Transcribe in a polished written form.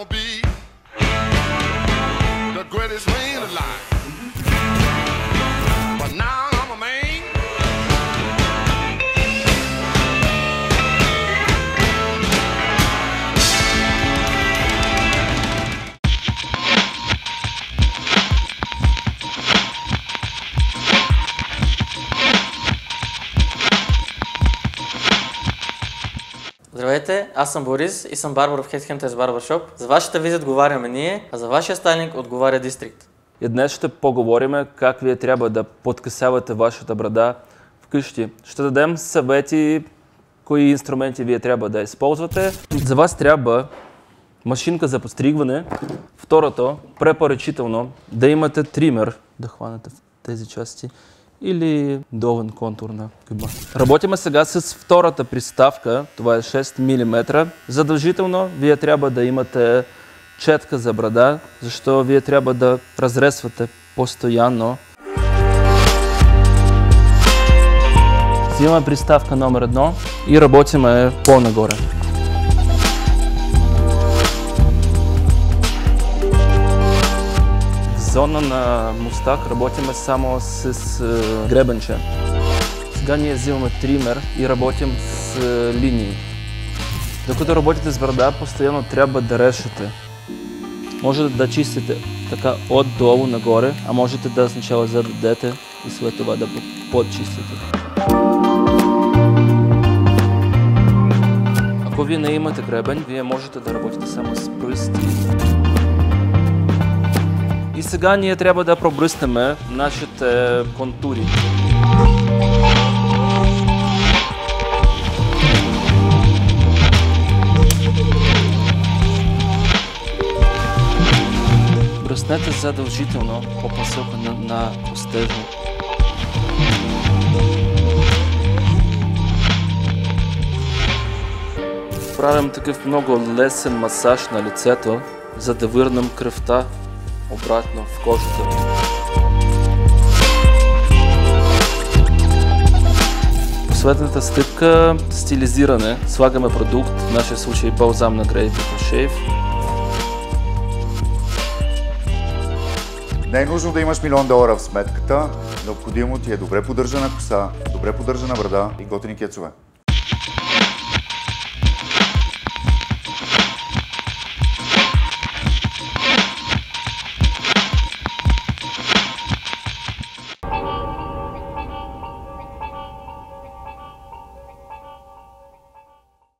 gonna be the greatest man alive. But now I'm a man. Здравейте, аз съм Борис и съм барбар в Headhunters Barbershop. За вашата визит отговаряме ние, а за вашия стайлинг отговаря District. И днес ще поговорим как вие трябва да подкъсявате вашата брада вкъщи. Ще дадем съвети, кои инструменти вие трябва да използвате. За вас трябва машинка за подстригване. Второто, препоръчително да имате тример, да хванете в тези части, или долен контур на гъба. Работиме сега с втората приставка, това е 6 мм. Задължително вие трябва да имате четка за брада, защото вие трябва да разресвате постоянно. Взимаме приставка номер 1 и работиме по-нагоре. В зона на мустак работиме само с гребенче. Сега ние взимаме тример и работим с линии. Докато работите с брада, постоянно трябва да решете. Може да чистите така отдолу нагоре, а можете да сначала зададете и след това да подчистите. Ако вие не имате гребен, вие можете да работите само с пръсти. И сега ние трябва да пробръснем нашите контури. Бръснете задължително по посока на костежа. Правим такъв много лесен масаж на лицето, за да върнем кръвта обратно в кожата. Последната стъпка – стилизиране. Слагаме продукт, в нашия случай балзам на Grey People Shave. Не е нужно да имаш $1 000 000 в сметката, необходимо ти е добре поддържана коса, добре поддържана брада и готини кецове.